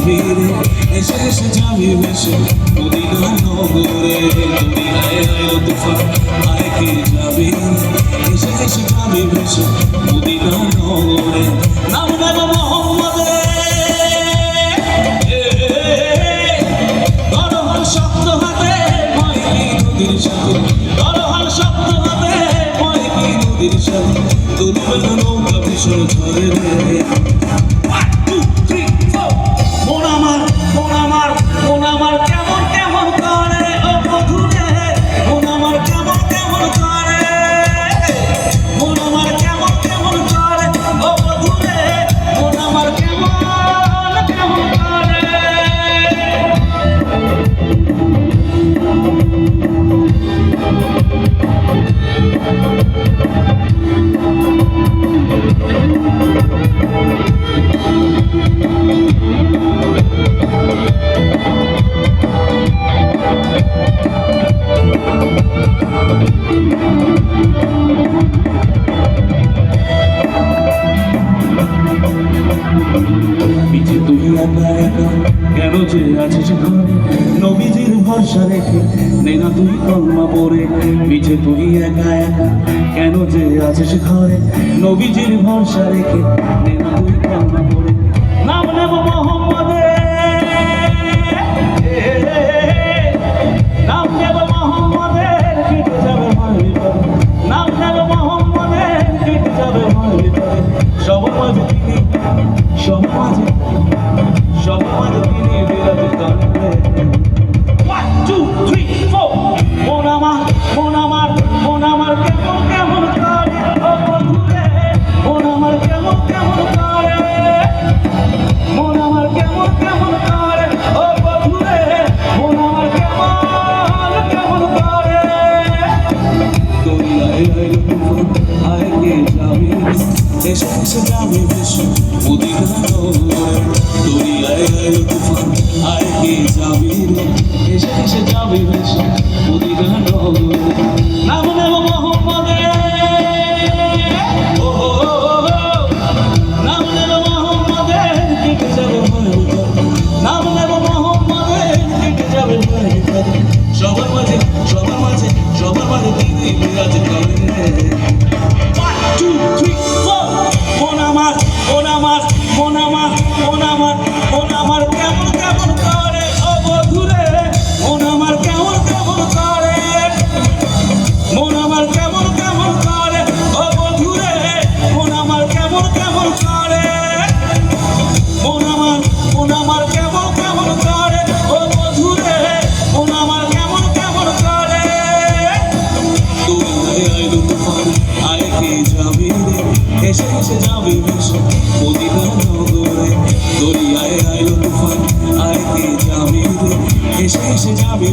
ফিরে এসে এসে যাবি ভেসে মদিনা নগরে দুনিয়ায় আইলো তুফান আয় কে যাবি এসে এসে যাবি ভেসে মদিনা নগরে নাম নেব মোহাম্মদে দরহাল শক্ত হাতে ভয় কি নদীর সাথে দরহাল শক্ত হাতে ভয় কি নদীর সাথে দুলবে না নৌকা ভীষণ ঝরে রে কেন যে আছিস ঘরে নবীজির ভরসা রেখে নে না তুই কলমা পড়ে পিছে তুই একা একা কেন যে আছিস ঘরে নবীজির ভরসা রেখে নে না তুই কলমা পড়ে নাম নেব মোহাম্মদে নাম নেব মোহাম্মদের কেটে যাবে মায়ের নাম নেব মোহাম্মদের কেটে যাবে মায়ের সবার মাঝে তিনি সবার মাঝে সবার তিনি বিরাজ করেন 1 2 3 4 মন আমার কেমন কেমন করে ও বন্ধুরে মন আমার কেমন কেমন করে মন আমার কেমন কেমন করে ও বন্ধুরে মন আমার কেমন কেমন করে দরিয়ায় আইলো তুফান আয় কে যাবি এসে এসে যাবি ভেসে মদিনা নগরে দরিয়ায় আইলো তুফান আয় কে যাবি এসে এসে যাবি ভেসে মদিনা নগরে নাম নেব মোহাম্মদে নাম নেব মোহাম্মদে কেটে যাবে ভয়ের নাম নেব মোহাম্মদে কেটে যাবে ভয়ের সবার মাঝে সবার মাঝে সবার মাঝে তিনি বিরাজ করে 1 2 3 4 মন আমার মন আমার মন আমার মন আমার মন আমার কেমন কেমন করে ও বন্ধুরে মন আমার কেমন কেমন করে মন আমার কেমন কেমন করে ও বন্ধুরে মন আমার কেমন কেমন করে মন আমার কেমন কেমন করে ও বন্ধুরে মন আমার কেমন কেমন করে দরিয়ায় আইলো তুফান আয় কে যাবি এসে এসে যাবি ভেসে মদিনা নগরে দরিয়ায় আইলো তুফান আয় কে যাবি এসে এসে যাবি